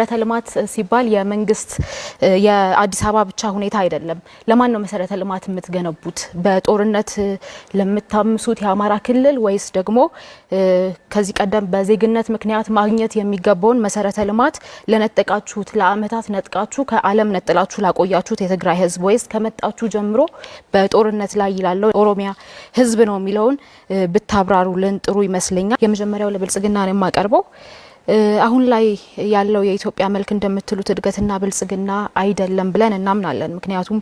መሰረተ ልማት ሲባል የመንግስት የአዲስ አበባ ብቻ ሁኔታ አይደለም። ለማን ነው መሰረተ ልማት የምትገነቡት? በጦርነት ለምታምሱት የአማራ ክልል ወይስ ደግሞ ከዚህ ቀደም በዜግነት ምክንያት ማግኘት የሚገባውን መሰረተ ልማት ለነጠቃችሁት ለአመታት ነጥቃችሁ ከዓለም ነጥላችሁ ላቆያችሁት የትግራይ ህዝብ ወይስ ከመጣችሁ ጀምሮ በጦርነት ላይ ይላለው ኦሮሚያ ህዝብ ነው የሚለውን ብታብራሩልን ጥሩ ይመስለኛል። የመጀመሪያው ለብልጽግና ነው የማቀርበው። አሁን ላይ ያለው የኢትዮጵያ መልክ እንደምትሉት እድገትና ብልጽግና አይደለም ብለን እናምናለን። ምክንያቱም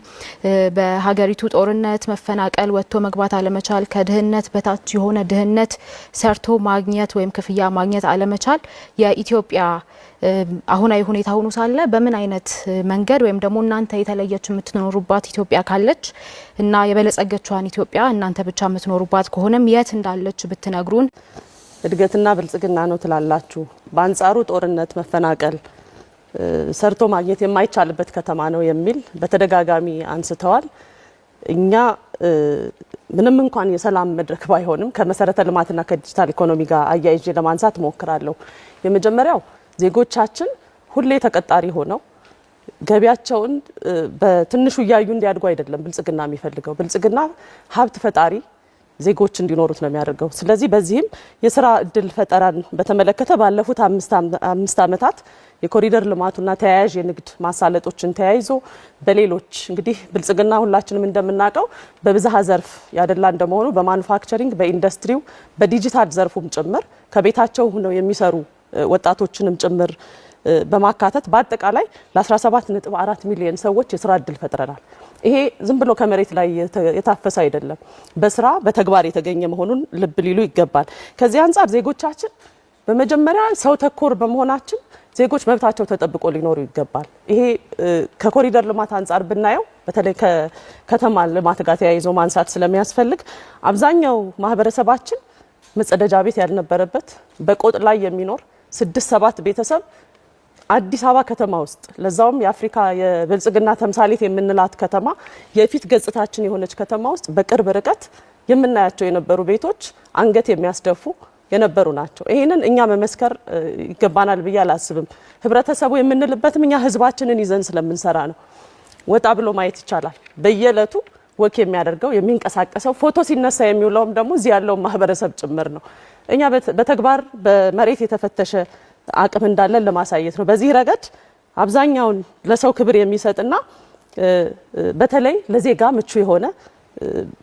በሀገሪቱ ጦርነት፣ መፈናቀል፣ ወጥቶ መግባት አለመቻል፣ ከድህነት በታች የሆነ ድህነት ሰርቶ ማግኘት ወይም ክፍያ ማግኘት አለመቻል የኢትዮጵያ አሁናዊ ሁኔታ ሆኖ ሳለ በምን አይነት መንገድ ወይም ደግሞ እናንተ የተለየች የምትኖሩባት ኢትዮጵያ ካለች እና የበለጸገችዋን ኢትዮጵያ እናንተ ብቻ የምትኖሩባት ከሆነም የት እንዳለች ብትነግሩን። እድገትና ብልጽግና ነው ትላላችሁ። በአንጻሩ ጦርነት፣ መፈናቀል፣ ሰርቶ ማግኘት የማይቻልበት ከተማ ነው የሚል በተደጋጋሚ አንስተዋል። እኛ ምንም እንኳን የሰላም መድረክ ባይሆንም ከመሰረተ ልማትና ከዲጂታል ኢኮኖሚ ጋር አያይዤ ለማንሳት ሞክራለሁ። የመጀመሪያው ዜጎቻችን ሁሌ ተቀጣሪ ሆነው ገቢያቸውን በትንሹ እያዩ እንዲያድጉ አይደለም ብልጽግና የሚፈልገው። ብልጽግና ሀብት ፈጣሪ ዜጎች እንዲኖሩት ነው የሚያደርገው። ስለዚህ በዚህም የስራ እድል ፈጠራን በተመለከተ ባለፉት አምስት ዓመታት የኮሪደር ልማቱና ተያያዥ የንግድ ማሳለጦችን ተያይዞ በሌሎች እንግዲህ ብልጽግና ሁላችንም እንደምናውቀው በብዝሃ ዘርፍ ያደላ እንደመሆኑ በማኑፋክቸሪንግ፣ በኢንዱስትሪው፣ በዲጂታል ዘርፉም ጭምር ከቤታቸው ሆነው የሚሰሩ ወጣቶችንም ጭምር በማካተት በአጠቃላይ ለ17.4 ሚሊዮን ሰዎች የስራ እድል ፈጥረናል። ይሄ ዝም ብሎ ከመሬት ላይ የታፈሰ አይደለም፣ በስራ በተግባር የተገኘ መሆኑን ልብ ሊሉ ይገባል። ከዚህ አንጻር ዜጎቻችን በመጀመሪያ ሰው ተኮር በመሆናችን ዜጎች መብታቸው ተጠብቆ ሊኖሩ ይገባል። ይሄ ከኮሪደር ልማት አንጻር ብናየው በተለይ ከከተማ ልማት ጋር ተያይዞ ማንሳት ስለሚያስፈልግ አብዛኛው ማህበረሰባችን መጸደጃ ቤት ያልነበረበት በቆጥ ላይ የሚኖር 6-7 ቤተሰብ አዲስ አበባ ከተማ ውስጥ ለዛውም የአፍሪካ የብልጽግና ተምሳሌት የምንላት ከተማ የፊት ገጽታችን የሆነች ከተማ ውስጥ በቅርብ ርቀት የምናያቸው የነበሩ ቤቶች አንገት የሚያስደፉ የነበሩ ናቸው። ይሄንን እኛ መመስከር ይገባናል ብዬ አላስብም። ህብረተሰቡ የምንልበትም እኛ ህዝባችንን ይዘን ስለምንሰራ ነው። ወጣ ብሎ ማየት ይቻላል። በየዕለቱ ወክ የሚያደርገው የሚንቀሳቀሰው ፎቶ ሲነሳ የሚውለውም ደግሞ እዚህ ያለው ማህበረሰብ ጭምር ነው። እኛ በተግባር በመሬት የተፈተሸ አቅም እንዳለን ለማሳየት ነው። በዚህ ረገድ አብዛኛውን ለሰው ክብር የሚሰጥና በተለይ ለዜጋ ምቹ የሆነ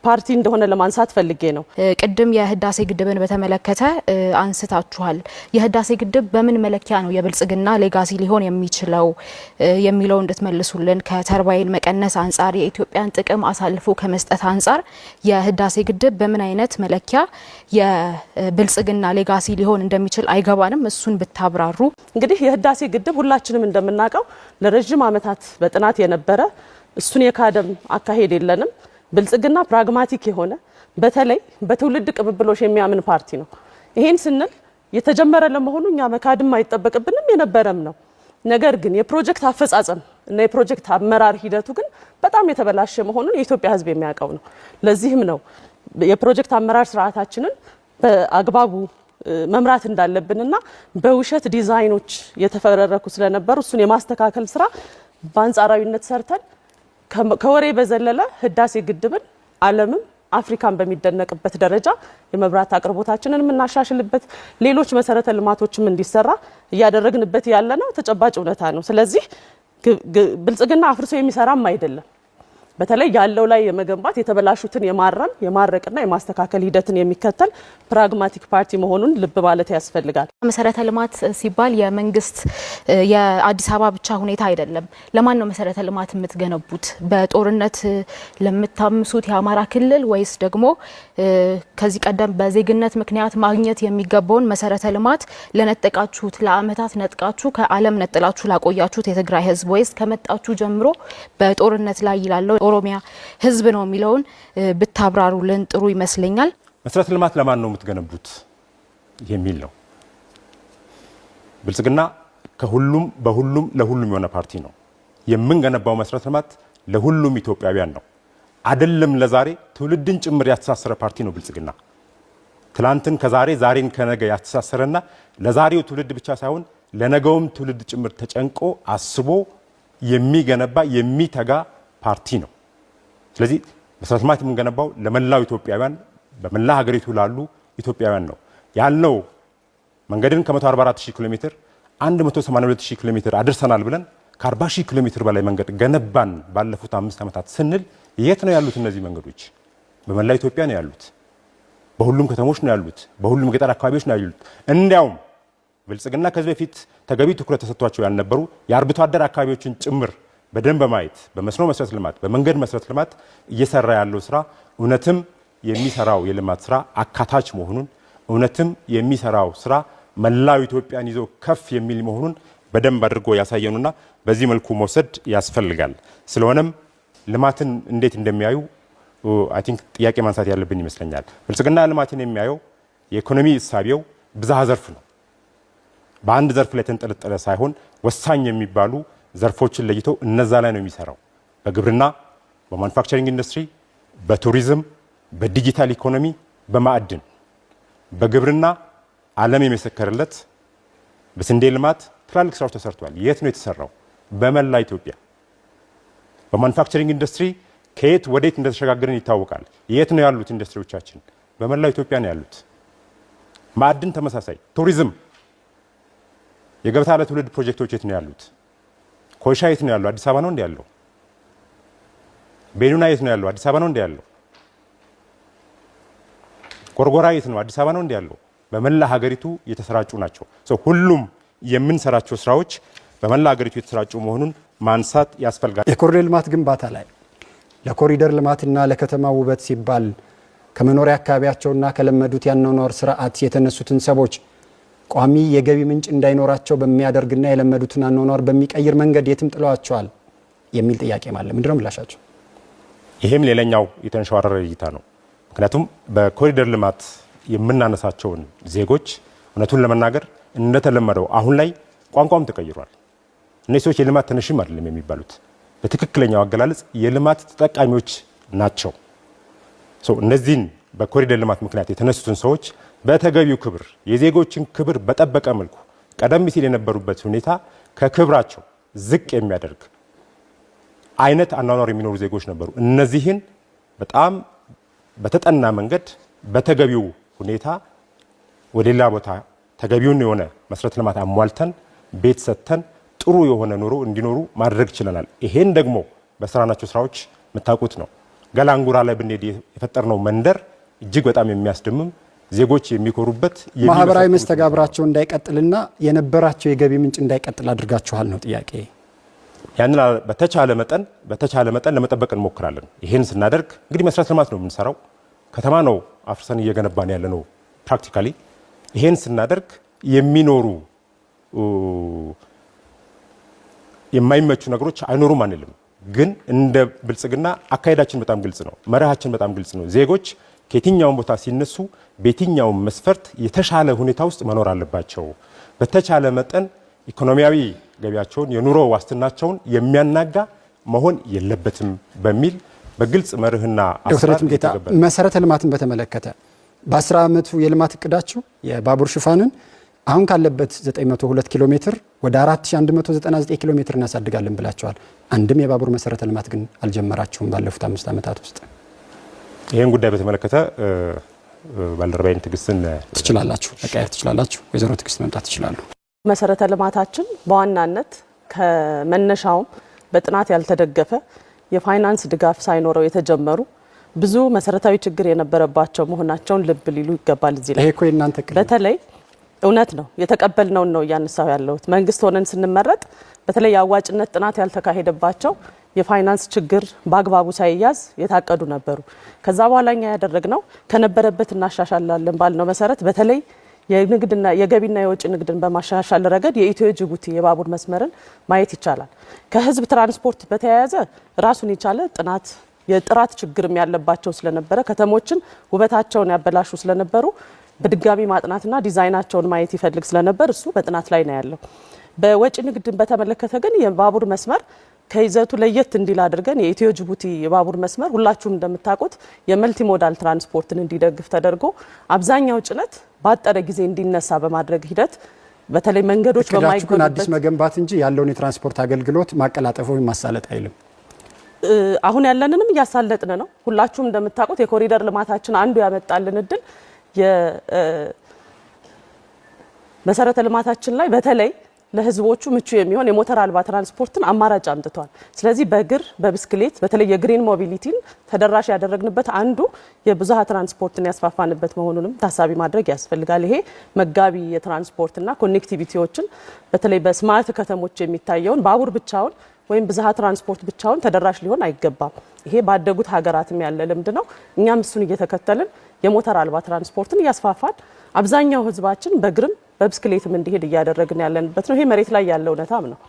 ፓርቲ እንደሆነ ለማንሳት ፈልጌ ነው። ቅድም የህዳሴ ግድብን በተመለከተ አንስታችኋል። የህዳሴ ግድብ በምን መለኪያ ነው የብልጽግና ሌጋሲ ሊሆን የሚችለው የሚለው እንድትመልሱልን። ከተርባይን መቀነስ አንጻር የኢትዮጵያን ጥቅም አሳልፎ ከመስጠት አንጻር የህዳሴ ግድብ በምን አይነት መለኪያ የብልጽግና ሌጋሲ ሊሆን እንደሚችል አይገባንም። እሱን ብታብራሩ። እንግዲህ የህዳሴ ግድብ ሁላችንም እንደምናውቀው ለረጅም ዓመታት በጥናት የነበረ እሱን የካደም አካሄድ የለንም። ብልጽግና ፕራግማቲክ የሆነ በተለይ በትውልድ ቅብብሎሽ የሚያምን ፓርቲ ነው። ይሄን ስንል የተጀመረ ለመሆኑ እኛ መካድም አይጠበቅብንም የነበረም ነው። ነገር ግን የፕሮጀክት አፈጻጸም እና የፕሮጀክት አመራር ሂደቱ ግን በጣም የተበላሸ መሆኑን የኢትዮጵያ ሕዝብ የሚያውቀው ነው። ለዚህም ነው የፕሮጀክት አመራር ስርዓታችንን በአግባቡ መምራት እንዳለብንና በውሸት ዲዛይኖች የተፈረረኩ ስለነበሩ እሱን የማስተካከል ስራ በአንጻራዊነት ሰርተን ከወሬ በዘለለ ህዳሴ ግድብን ዓለምም አፍሪካን በሚደነቅበት ደረጃ የመብራት አቅርቦታችንን የምናሻሽልበት ሌሎች መሰረተ ልማቶችም እንዲሰራ እያደረግንበት ያለነው ተጨባጭ እውነታ ነው። ስለዚህ ብልጽግና አፍርሶ የሚሰራም አይደለም። በተለይ ያለው ላይ የመገንባት የተበላሹትን የማረቅና የማስተካከል ሂደትን የሚከተል ፕራግማቲክ ፓርቲ መሆኑን ልብ ማለት ያስፈልጋል። መሰረተ ልማት ሲባል የመንግስት የአዲስ አበባ ብቻ ሁኔታ አይደለም። ለማን ነው መሰረተ ልማት የምትገነቡት? በጦርነት ለምታምሱት የአማራ ክልል ወይስ ደግሞ ከዚህ ቀደም በዜግነት ምክንያት ማግኘት የሚገባውን መሰረተ ልማት ለነጠቃችሁት ለአመታት ነጥቃችሁ ከዓለም ነጥላችሁ ላቆያችሁት የትግራይ ህዝብ ወይስ ከመጣችሁ ጀምሮ በጦርነት ላይ ይላለው ኦሮሚያ ህዝብ ነው የሚለውን ብታብራሩልን ጥሩ ይመስለኛል። መሰረተ ልማት ለማን ነው የምትገነቡት የሚል ነው። ብልጽግና ከሁሉም በሁሉም ለሁሉም የሆነ ፓርቲ ነው። የምንገነባው መሰረተ ልማት ለሁሉም ኢትዮጵያውያን ነው። አይደለም ለዛሬ ትውልድን ጭምር ያስተሳሰረ ፓርቲ ነው ብልጽግና። ትላንትን ከዛሬ ዛሬን ከነገ ያስተሳሰረና ለዛሬው ትውልድ ብቻ ሳይሆን ለነገውም ትውልድ ጭምር ተጨንቆ አስቦ የሚገነባ የሚተጋ ፓርቲ ነው። ስለዚህ መሰረተ ልማት የምንገነባው ለመላው ኢትዮጵያውያን በመላ ሀገሪቱ ላሉ ኢትዮጵያውያን ነው ያልነው። መንገድን ከ144,000 ኪሎ ሜትር 182,000 ኪሎ ሜትር አድርሰናል ብለን ከ40,000 ኪሎ ሜትር በላይ መንገድ ገነባን ባለፉት 5 ዓመታት ስንል የት ነው ያሉት እነዚህ መንገዶች? በመላ ኢትዮጵያ ነው ያሉት። በሁሉም ከተሞች ነው ያሉት። በሁሉም ገጠር አካባቢዎች ነው ያሉት። እንዲያውም ብልጽግና ከዚህ በፊት ተገቢ ትኩረት ተሰጥቷቸው ያልነበሩ የአርብቶ አደር አካባቢዎችን ጭምር በደንብ በማየት በመስኖ መሰረተ ልማት፣ በመንገድ መሰረተ ልማት እየሰራ ያለው ስራ እውነትም የሚሰራው የልማት ስራ አካታች መሆኑን እውነትም የሚሰራው ስራ መላው ኢትዮጵያን ይዞ ከፍ የሚል መሆኑን በደንብ አድርጎ ያሳየኑና በዚህ መልኩ መውሰድ ያስፈልጋል። ስለሆነም ልማትን እንዴት እንደሚያዩ አይ ቲንክ ጥያቄ ማንሳት ያለብን ይመስለኛል። ብልጽግና ልማትን የሚያየው የኢኮኖሚ እሳቤው ብዝሃ ዘርፍ ነው። በአንድ ዘርፍ ላይ ተንጠለጠለ ሳይሆን ወሳኝ የሚባሉ ዘርፎችን ለይቶ እነዛ ላይ ነው የሚሰራው። በግብርና፣ በማኑፋክቸሪንግ ኢንዱስትሪ፣ በቱሪዝም፣ በዲጂታል ኢኮኖሚ፣ በማዕድን። በግብርና ዓለም የመሰከረለት በስንዴ ልማት ትላልቅ ስራዎች ተሰርቷል። የት ነው የተሰራው? በመላ ኢትዮጵያ። በማኑፋክቸሪንግ ኢንዱስትሪ ከየት ወዴት እንደተሸጋገርን ይታወቃል። የት ነው ያሉት ኢንዱስትሪዎቻችን? በመላ ኢትዮጵያ ነው ያሉት። ማዕድን ተመሳሳይ። ቱሪዝም፣ የገበታ ለትውልድ ፕሮጀክቶች የት ነው ያሉት? ኮይሻ የት ነው ያለው? አዲስ አበባ ነው እንደ ያለው? ቤኑና የት ነው ያለው? አዲስ አበባ ነው እንደ ያለው? ጎርጎራ የት ነው? አዲስ አበባ ነው እንደ ያለው? በመላ ሀገሪቱ የተሰራጩ ናቸው። ሁሉም የምንሰራቸው ስራዎች በመላ ሀገሪቱ የተሰራጩ መሆኑን ማንሳት ያስፈልጋል። የኮሪደር ልማት ግንባታ ላይ ለኮሪደር ልማትና ለከተማ ውበት ሲባል ከመኖሪያ አካባቢያቸውና ከለመዱት ያኗኗር ስርዓት የተነሱትን ሰዎች ቋሚ የገቢ ምንጭ እንዳይኖራቸው በሚያደርግና የለመዱትን አኗኗር በሚቀይር መንገድ የትም ጥለዋቸዋል የሚል ጥያቄ ማለት ምንድነው ምላሻቸው? ይሄም ሌላኛው የተንሸዋረረ እይታ ነው። ምክንያቱም በኮሪደር ልማት የምናነሳቸውን ዜጎች እውነቱን ለመናገር እንደተለመደው አሁን ላይ ቋንቋም ተቀይሯል። እነዚህ ሰዎች የልማት ተነሽም አይደለም የሚባሉት፣ በትክክለኛው አገላለጽ የልማት ተጠቃሚዎች ናቸው። እነዚህን በኮሪደር ልማት ምክንያት የተነሱትን ሰዎች በተገቢው ክብር፣ የዜጎችን ክብር በጠበቀ መልኩ ቀደም ሲል የነበሩበት ሁኔታ ከክብራቸው ዝቅ የሚያደርግ አይነት አኗኗር የሚኖሩ ዜጎች ነበሩ። እነዚህን በጣም በተጠና መንገድ በተገቢው ሁኔታ ወደ ሌላ ቦታ ተገቢውን የሆነ መሰረተ ልማት አሟልተን ቤት ሰጥተን ጥሩ የሆነ ኑሮ እንዲኖሩ ማድረግ ችለናል። ይሄን ደግሞ በሰራናቸው ስራዎች የምታውቁት ነው። ገላንጉራ ላይ ብንሄድ የፈጠርነው መንደር እጅግ በጣም የሚያስደምም ዜጎች የሚኮሩበት ማህበራዊ መስተጋብራቸው እንዳይቀጥልና የነበራቸው የገቢ ምንጭ እንዳይቀጥል አድርጋችኋል ነው ጥያቄ። ያንን በተቻለ መጠን ለመጠበቅ እንሞክራለን። ይሄን ስናደርግ እንግዲህ መሰረተ ልማት ነው የምንሰራው፣ ከተማ ነው አፍርሰን እየገነባን ያለ ነው ፕራክቲካሊ። ይሄን ስናደርግ የሚኖሩ የማይመቹ ነገሮች አይኖሩም አንልም። ግን እንደ ብልጽግና አካሄዳችን በጣም ግልጽ ነው፣ መርሃችን በጣም ግልጽ ነው። ዜጎች ከየትኛውም ቦታ ሲነሱ በየትኛውም መስፈርት የተሻለ ሁኔታ ውስጥ መኖር አለባቸው። በተቻለ መጠን ኢኮኖሚያዊ ገቢያቸውን የኑሮ ዋስትናቸውን የሚያናጋ መሆን የለበትም በሚል በግልጽ መርህና ዶክተር ጌታ መሰረተ ልማትን በተመለከተ በ10 ዓመቱ የልማት እቅዳችሁ የባቡር ሽፋንን አሁን ካለበት 902 ኪሎ ሜትር ወደ 4199 ኪሎ ሜትር እናሳድጋለን ብላችኋል። አንድም የባቡር መሰረተ ልማት ግን አልጀመራችሁም ባለፉት 5 ዓመታት ውስጥ። ይሄን ጉዳይ በተመለከተ ባልደረባይን ትግስትን ትችላላችሁ፣ መቀየር ትችላላችሁ። ወይዘሮ ትግስት መምጣት ይችላሉ። መሰረተ ልማታችን በዋናነት ከመነሻውም በጥናት ያልተደገፈ የፋይናንስ ድጋፍ ሳይኖረው የተጀመሩ ብዙ መሰረታዊ ችግር የነበረባቸው መሆናቸውን ልብ ሊሉ ይገባል። እዚህ ላይ ይሄ እኮ የእናንተ ክልል በተለይ እውነት ነው የተቀበልነውን ነው እያነሳው ያለሁት። መንግስት ሆነን ስንመረጥ በተለይ የአዋጭነት ጥናት ያልተካሄደባቸው የፋይናንስ ችግር በአግባቡ ሳይያዝ የታቀዱ ነበሩ። ከዛ በኋላ እኛ ያደረግነው ከነበረበት እናሻሻላለን ባልነው መሰረት በተለይ የንግድና የገቢና የወጪ ንግድን በማሻሻል ረገድ የኢትዮ ጅቡቲ የባቡር መስመርን ማየት ይቻላል። ከህዝብ ትራንስፖርት በተያያዘ ራሱን የቻለ ጥናት የጥራት ችግርም ያለባቸው ስለነበረ ከተሞችን ውበታቸውን ያበላሹ ስለነበሩ በድጋሚ ማጥናትና ዲዛይናቸውን ማየት ይፈልግ ስለነበር እሱ በጥናት ላይ ነው ያለው። በወጪ ንግድን በተመለከተ ግን የባቡር መስመር ከይዘቱ ለየት እንዲል አድርገን የኢትዮ ጅቡቲ የባቡር መስመር ሁላችሁም እንደምታውቁት የመልቲ ሞዳል ትራንስፖርትን እንዲደግፍ ተደርጎ አብዛኛው ጭነት ባጠረ ጊዜ እንዲነሳ በማድረግ ሂደት በተለይ መንገዶች በማይጎዱበት አዲስ መገንባት እንጂ ያለውን የትራንስፖርት አገልግሎት ማቀላጠፍ ወይ ማሳለጥ አይልም። አሁን ያለንንም እያሳለጥን ነው። ሁላችሁም እንደምታውቁት የኮሪደር ልማታችን አንዱ ያመጣልን እድል የመሰረተ ልማታችን ላይ በተለይ ለህዝቦቹ ምቹ የሚሆን የሞተር አልባ ትራንስፖርትን አማራጭ አምጥቷል። ስለዚህ በእግር በብስክሌት በተለይ የግሪን ሞቢሊቲን ተደራሽ ያደረግንበት አንዱ የብዝሃ ትራንስፖርትን ያስፋፋንበት መሆኑንም ታሳቢ ማድረግ ያስፈልጋል። ይሄ መጋቢ የትራንስፖርትና ኮኔክቲቪቲዎችን በተለይ በስማርት ከተሞች የሚታየውን ባቡር ብቻውን ወይም ብዝሃ ትራንስፖርት ብቻውን ተደራሽ ሊሆን አይገባም። ይሄ ባደጉት ሀገራትም ያለ ልምድ ነው። እኛም እሱን እየተከተልን የሞተር አልባ ትራንስፖርትን እያስፋፋን አብዛኛው ህዝባችን በእግርም በብስክሌትም እንዲሄድ እያደረግን ያለንበት ነው። ይሄ መሬት ላይ ያለ እውነታም ነው።